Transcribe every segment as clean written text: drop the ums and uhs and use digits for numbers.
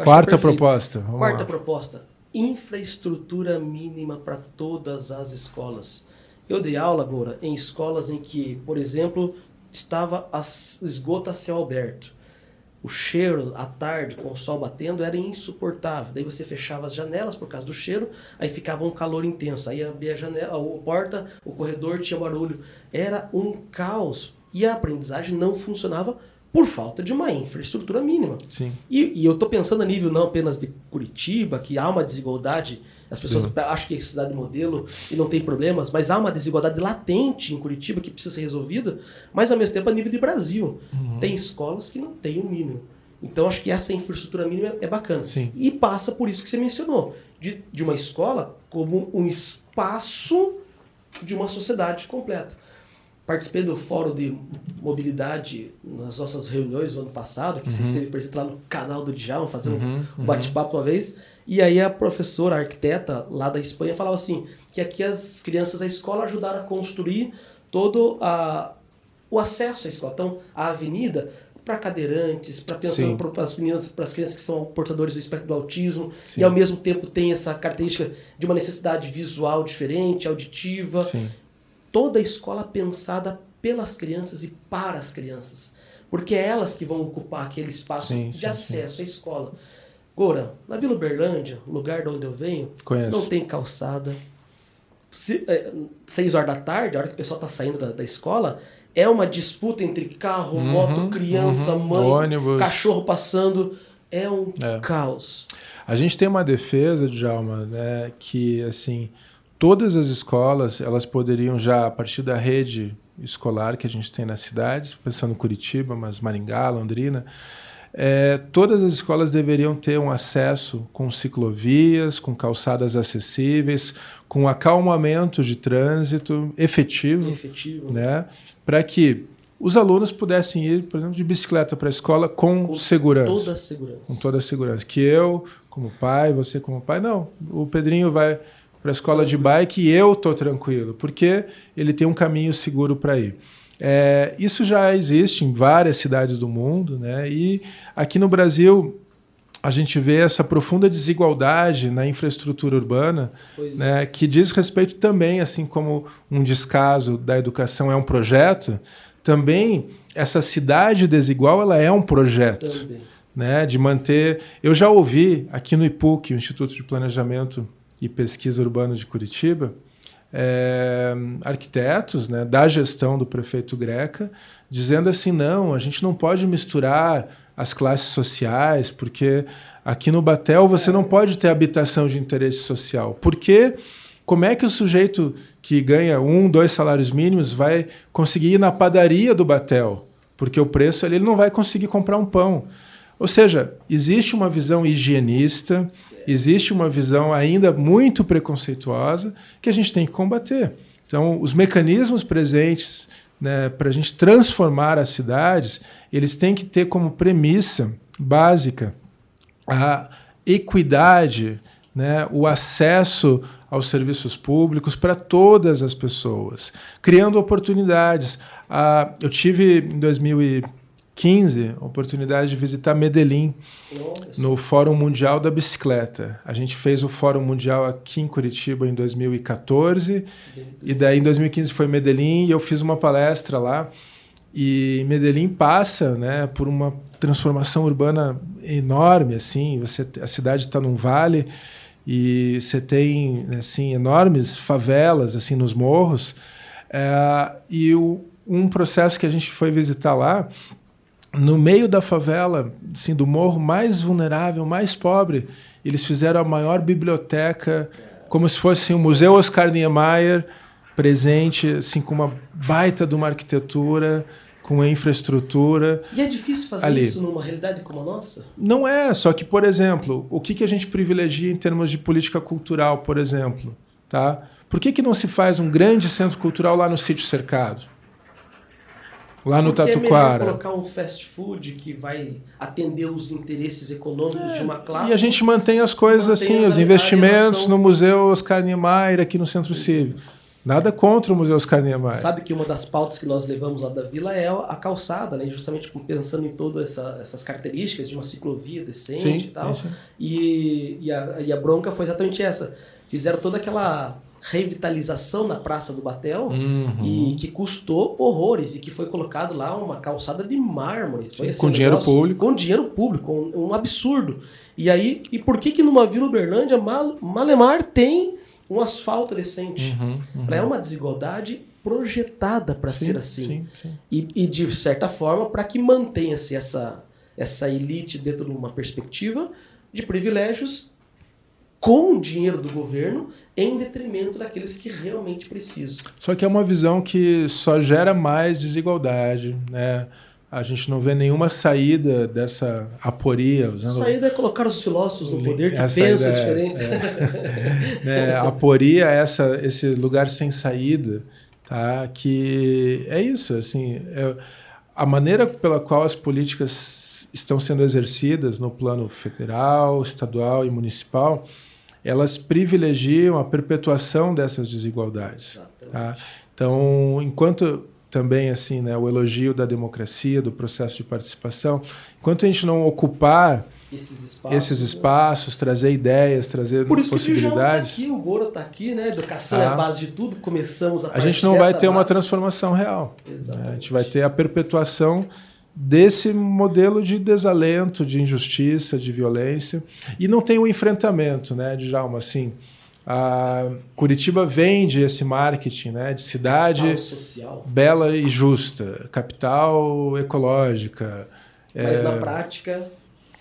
Quarta proposta. Quarta proposta. Infraestrutura mínima para todas as escolas. Eu dei aula agora em escolas em que, por exemplo, estava esgoto a céu aberto. O cheiro à tarde, com o sol batendo, era insuportável. Daí você fechava as janelas por causa do cheiro, aí ficava um calor intenso. Aí abria a janela, a porta, o corredor tinha barulho. Era um caos. E a aprendizagem não funcionava por falta de uma infraestrutura mínima. Sim. E eu estou pensando a nível não apenas de Curitiba, que há uma desigualdade, as pessoas acham que é cidade modelo e não tem problemas, mas há uma desigualdade latente em Curitiba que precisa ser resolvida, mas ao mesmo tempo a nível de Brasil. Tem escolas que não têm o mínimo. Então acho que essa infraestrutura mínima é bacana. Sim. E passa por isso que você mencionou, de uma escola como um espaço de uma sociedade completa. Participei do Fórum de Mobilidade nas nossas reuniões no ano passado, que você esteve presente lá no canal do Djalma, fazendo um bate-papo uma vez. E aí a professora, a arquiteta lá da Espanha, falava assim, que aqui as crianças da escola ajudaram a construir todo o acesso à escola. Então, a avenida para cadeirantes, para pensar para as crianças que são portadores do espectro do autismo, e ao mesmo tempo tem essa característica de uma necessidade visual diferente, auditiva. Sim. Toda a escola pensada pelas crianças e para as crianças. Porque é elas que vão ocupar aquele espaço de acesso à escola. Agora, na Vila Uberlândia, lugar de onde eu venho, não tem calçada. 6 horas da tarde, a hora que o pessoal está saindo da escola, é uma disputa entre carro, moto, criança, mãe, ônibus, cachorro passando. É um caos. A gente tem uma defesa, Djalma, né, que assim... Todas as escolas, elas poderiam já, a partir da rede escolar que a gente tem nas cidades, pensando em Curitiba, mas Maringá, Londrina, todas as escolas deveriam ter um acesso com ciclovias, com calçadas acessíveis, com acalmamento de trânsito efetivo, né, para que os alunos pudessem ir, por exemplo, de bicicleta para a escola com segurança. Com toda a segurança. Que eu, como pai, você como pai, não, o Pedrinho vai para a escola de bike e eu estou tranquilo, porque ele tem um caminho seguro para ir. Isso já existe em várias cidades do mundo, né? E aqui no Brasil a gente vê essa profunda desigualdade na infraestrutura urbana, né? Que diz respeito também, assim como um descaso da educação é um projeto, também essa cidade desigual ela é um projeto, né? De manter... Eu já ouvi aqui no IPUC, o Instituto de Planejamento e Pesquisa Urbana de Curitiba, arquitetos, né, da gestão do prefeito Greca, dizendo assim, não, a gente não pode misturar as classes sociais, porque aqui no Batel você não pode ter habitação de interesse social. Porque como é que o sujeito que ganha 1, 2 salários mínimos vai conseguir ir na padaria do Batel? Porque o preço ali ele não vai conseguir comprar um pão. Ou seja, existe uma visão higienista, existe uma visão ainda muito preconceituosa que a gente tem que combater. Então, os mecanismos presentes, né, para a gente transformar as cidades, eles têm que ter como premissa básica a equidade, né, o acesso aos serviços públicos para todas as pessoas, criando oportunidades. Eu tive, em 2015, a oportunidade de visitar Medellín, no Fórum Mundial da Bicicleta. A gente fez o Fórum Mundial aqui em Curitiba em 2014, e daí em 2015 foi Medellín, e eu fiz uma palestra lá, e Medellín passa, né, por uma transformação urbana enorme, assim, a cidade está num vale, e você tem assim, enormes favelas assim, nos morros, um processo que a gente foi visitar lá, no meio da favela, assim, do morro mais vulnerável, mais pobre, eles fizeram a maior biblioteca, como se fosse o Museu Oscar Niemeyer, presente, assim, com uma baita de uma arquitetura, com a infraestrutura. E é difícil fazer isso numa realidade como a nossa? Não é, só que, por exemplo, o que a gente privilegia em termos de política cultural, por exemplo? Tá? Por que não se faz um grande centro cultural lá no Sítio Cercado? Lá no Tatuquara. Porque é melhor colocar um fast food que vai atender os interesses econômicos de uma classe. E a gente mantém as coisas assim, os investimentos no Museu Oscar Niemeyer aqui no Centro Cívico. Nada contra o Museu Oscar Niemeyer. Sabe que uma das pautas que nós levamos lá da vila é a calçada, né? Justamente pensando em todas essas características de uma ciclovia decente. Sim, e tal. Sim. E a bronca foi exatamente essa. Fizeram toda aquela revitalização na Praça do Batel e que custou horrores e que foi colocado lá uma calçada de mármore. Foi, assim, com dinheiro público. Com dinheiro público, um absurdo. E por que numa Vila Uberlândia, Malemar tem um asfalto decente? É uma desigualdade projetada para ser assim. Sim. E de certa forma, para que mantenha-se essa elite dentro de uma perspectiva de privilégios com o dinheiro do governo em detrimento daqueles que realmente precisam. Só que é uma visão que só gera mais desigualdade, né? A gente não vê nenhuma saída dessa aporia. A saída é colocar os filósofos no poder que pensam diferente. A aporia é esse lugar sem saída, tá? Que é isso, assim, a maneira pela qual as políticas estão sendo exercidas no plano federal, estadual e municipal, elas privilegiam a perpetuação dessas desigualdades. Tá? Então, enquanto também assim, né, o elogio da democracia, do processo de participação, enquanto a gente não ocupar esses espaços, trazer ideias, trazer por isso possibilidades... Que o Djalma tá aqui, o Goro está aqui, né? Educação é a base de tudo, começamos a gente não vai ter uma transformação real. Exatamente. A gente vai ter a perpetuação desse modelo de desalento, de injustiça, de violência, e não tem o enfrentamento, né, Djalma, assim, a Curitiba vende esse marketing, né, de cidade bela e justa, capital ecológica. Mas na prática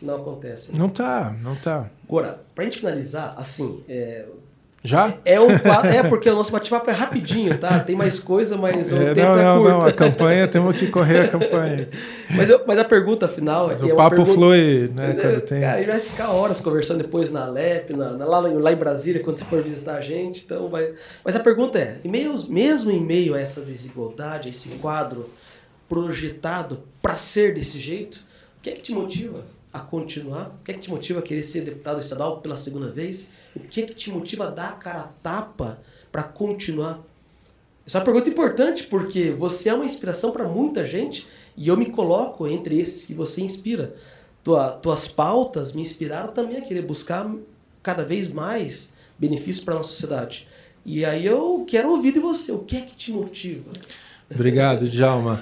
não acontece. Né? Não tá. Agora, pra gente finalizar, assim... Já? Porque o nosso bate-papo é rapidinho, tá? Tem mais coisa, mas o tempo é curto. Não, a campanha, temos que correr a campanha. Mas a pergunta final... Mas o papo flui, né? Cara, a gente vai ficar horas conversando depois na Alep, lá em Brasília, quando você for visitar a gente. Então mas a pergunta é, mesmo em meio a essa desigualdade, a esse quadro projetado para ser desse jeito, o que é que te motiva a continuar? O que é que te motiva a querer ser deputado estadual pela segunda vez? O que é que te motiva a dar a cara a tapa para continuar? Essa é uma pergunta importante, porque você é uma inspiração para muita gente e eu me coloco entre esses que você inspira. Tuas pautas me inspiraram também a querer buscar cada vez mais benefícios para a nossa sociedade. E aí eu quero ouvir de você, o que é que te motiva? Obrigado, Djalma.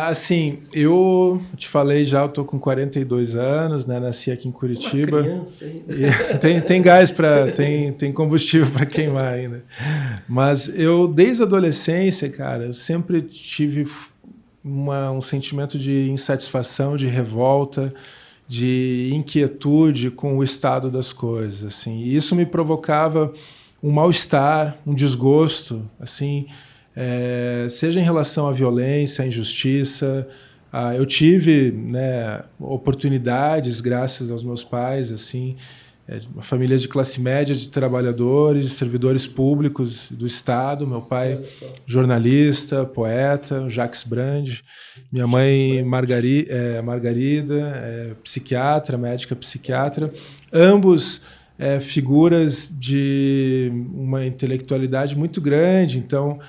Assim, eu te falei já, eu estou com 42 anos, né? Nasci aqui em Curitiba. Uma criança ainda. Tem gás tem combustível para queimar ainda. Mas eu, desde a adolescência, cara, eu sempre tive um sentimento de insatisfação, de revolta, de inquietude com o estado das coisas, assim. E isso me provocava um mal-estar, um desgosto, assim... seja em relação à violência, à injustiça. Eu tive, né, oportunidades, graças aos meus pais, assim, uma família de classe média, de trabalhadores, de servidores públicos do Estado. Meu pai, jornalista, poeta, Jacques Brandi. Minha mãe, Margarida, psiquiatra, médica psiquiatra. Ambos figuras de uma intelectualidade muito grande, então...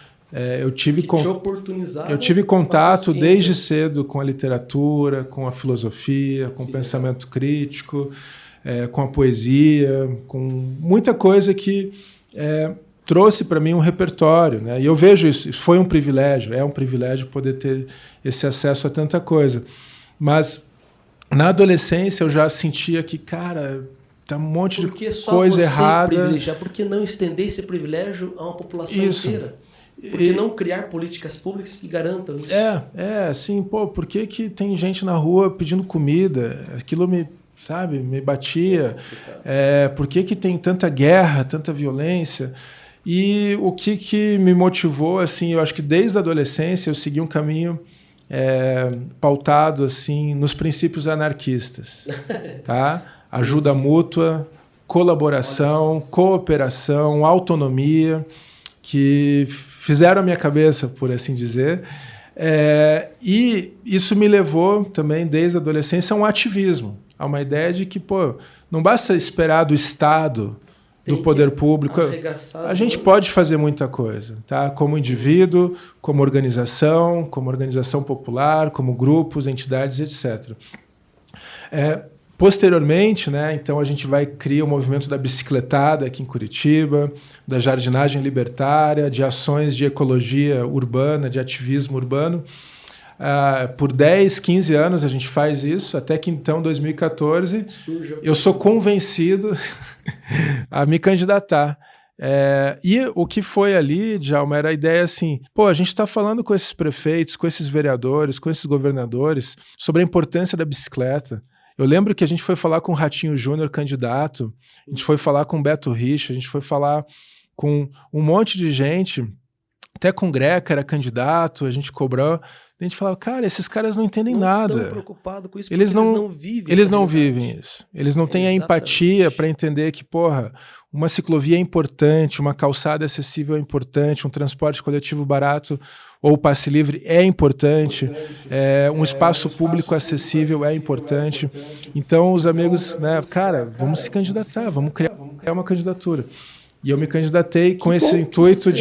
Eu tive contato desde cedo com a literatura, com a filosofia, com o pensamento crítico, com a poesia, com muita coisa que trouxe para mim um repertório, né? E eu vejo isso foi um privilégio, é um privilégio poder ter esse acesso a tanta coisa. Mas na adolescência eu já sentia que, cara, tá um monte de coisa errada. Por que não estender esse privilégio a uma população inteira? Por que não criar políticas públicas que garantam isso? Assim, por que tem gente na rua pedindo comida? Aquilo me batia. Por que tem tanta guerra, tanta violência? E o que me motivou, assim, eu acho que desde a adolescência eu segui um caminho pautado, assim, nos princípios anarquistas, tá? Ajuda mútua, colaboração, cooperação, autonomia, que fizeram a minha cabeça, por assim dizer. E isso me levou também, desde a adolescência, a um ativismo, a uma ideia de que, não basta esperar do Estado do poder público. A gente pode fazer muita coisa, tá? Como indivíduo, como organização popular, como grupos, entidades, etc. Posteriormente, né, então a gente vai criar o movimento da bicicletada aqui em Curitiba, da jardinagem libertária, de ações de ecologia urbana, de ativismo urbano. Por 10, 15 anos a gente faz isso, até que então, 2014, eu sou convencido a me candidatar. E o que foi ali, Djalma, era a ideia assim, a gente está falando com esses prefeitos, com esses vereadores, com esses governadores, sobre a importância da bicicleta. Eu lembro que a gente foi falar com o Ratinho Júnior, candidato, a gente foi falar com o Beto Richa, a gente foi falar com um monte de gente, até com o Greca era candidato, a gente cobrou, a gente falava, cara, esses caras não entendem nada. Estão preocupados com isso, eles não vivem Eles não vivem isso. Eles não têm a empatia para entender que, uma ciclovia é importante, uma calçada acessível é importante, um transporte coletivo barato ou passe livre é importante, um espaço público acessível é importante. Então, os amigos, né, cara, vamos se candidatar, vamos criar uma candidatura. E eu me candidatei com esse intuito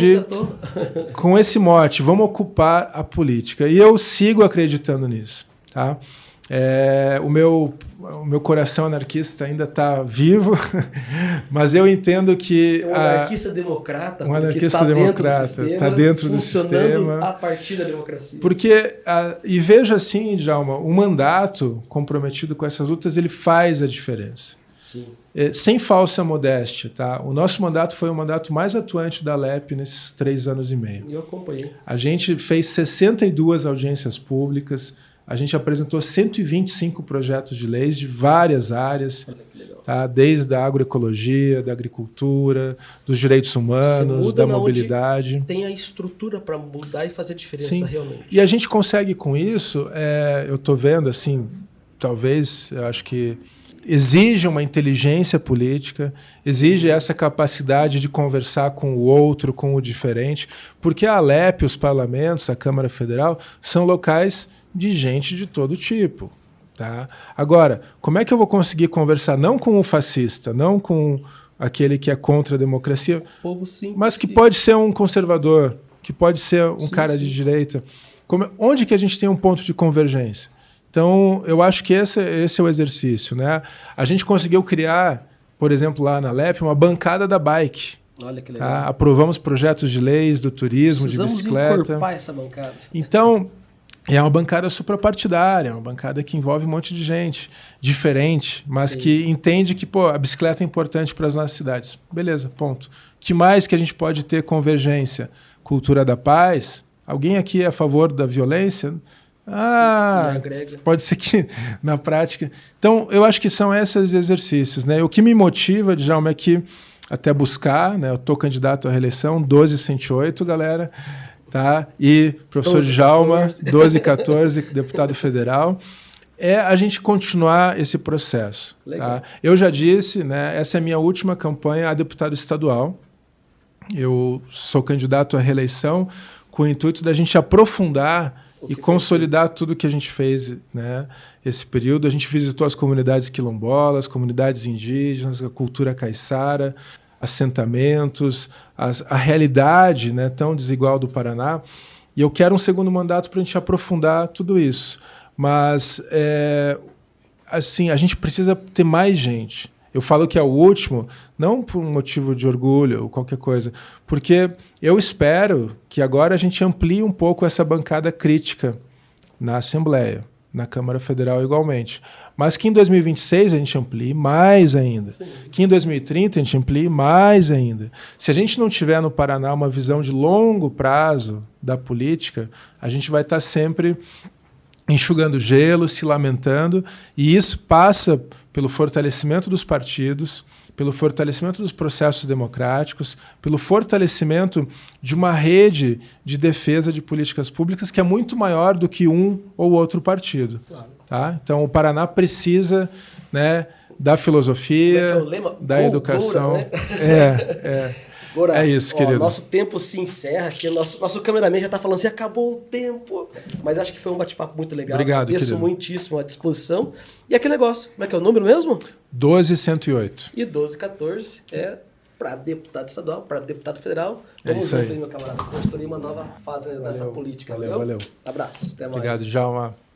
com esse mote, vamos ocupar a política. E eu sigo acreditando nisso, tá? O meu coração anarquista ainda está vivo, mas eu entendo que... Um anarquista democrata, está dentro do sistema, a partir da democracia. Porque, e veja assim, Djalma, o mandato comprometido com essas lutas, ele faz a diferença. Sim. Sem falsa modéstia, tá? O nosso mandato foi o mandato mais atuante da LEP nesses 3 anos e meio. Eu acompanhei. A gente fez 62 audiências públicas, a gente apresentou 125 projetos de leis de várias áreas, tá? Desde a agroecologia, da agricultura, dos direitos humanos, da mobilidade. Tem a estrutura para mudar e fazer diferença realmente. E a gente consegue com isso, eu estou vendo assim, talvez, eu acho que exige uma inteligência política, exige essa capacidade de conversar com o outro, com o diferente, porque a ALEP, os parlamentos, a Câmara Federal, são locais de gente de todo tipo. Tá? Agora, como é que eu vou conseguir conversar não com o fascista, não com aquele que é contra a democracia, mas que pode ser um conservador, que pode ser um cara de direita? Onde que a gente tem um ponto de convergência? Então, eu acho que esse é o exercício, né? A gente conseguiu criar, por exemplo, lá na LEP, uma bancada da bike. Olha que legal. Tá? Aprovamos projetos de leis do turismo, de bicicleta. Precisamos encorpar essa bancada. Então, é uma bancada suprapartidária, uma bancada que envolve um monte de gente diferente, mas que entende que a bicicleta é importante para as nossas cidades. Beleza, ponto. Que mais que a gente pode ter convergência? Cultura da paz? Alguém aqui é a favor da violência? Pode ser que na prática... Então, eu acho que são esses exercícios, né? O que me motiva, Djalma, é que até buscar, né? Eu estou candidato à reeleição, 1208, galera, tá? E professor Djalma, 1214, deputado federal, a gente continuar esse processo. Tá? Eu já disse, né? Essa é a minha última campanha a deputado estadual. Eu sou candidato à reeleição com o intuito da gente aprofundar e consolidar tudo que a gente fez, né, esse período. A gente visitou as comunidades quilombolas, comunidades indígenas, a cultura caiçara, assentamentos, a realidade, né, tão desigual do Paraná. E eu quero um segundo mandato para a gente aprofundar tudo isso. Mas, assim, a gente precisa ter mais gente. Eu falo que é o último, não por um motivo de orgulho ou qualquer coisa, porque eu espero que agora a gente amplie um pouco essa bancada crítica na Assembleia, na Câmara Federal igualmente. Mas que em 2026 a gente amplie mais ainda. Sim. Que em 2030 a gente amplie mais ainda. Se a gente não tiver no Paraná uma visão de longo prazo da política, a gente vai estar sempre enxugando gelo, se lamentando, e isso passa pelo fortalecimento dos partidos, pelo fortalecimento dos processos democráticos, pelo fortalecimento de uma rede de defesa de políticas públicas que é muito maior do que um ou outro partido. Claro. Tá? Então, o Paraná precisa, né, da filosofia, da educação. Goura, né? É isso, querido. Nosso tempo se encerra aqui. Nosso cameraman já está falando assim, acabou o tempo. Mas acho que foi um bate-papo muito legal. Obrigado, Agradeço muitíssimo a disposição. E aquele negócio, como é que é o número mesmo? 12108. E 1214 é para deputado estadual, para deputado federal. É Vamos isso aí. junto aí, meu camarada. Construir uma nova fase nessa política. Valeu. Abraço. Até mais. Obrigado, Djalma.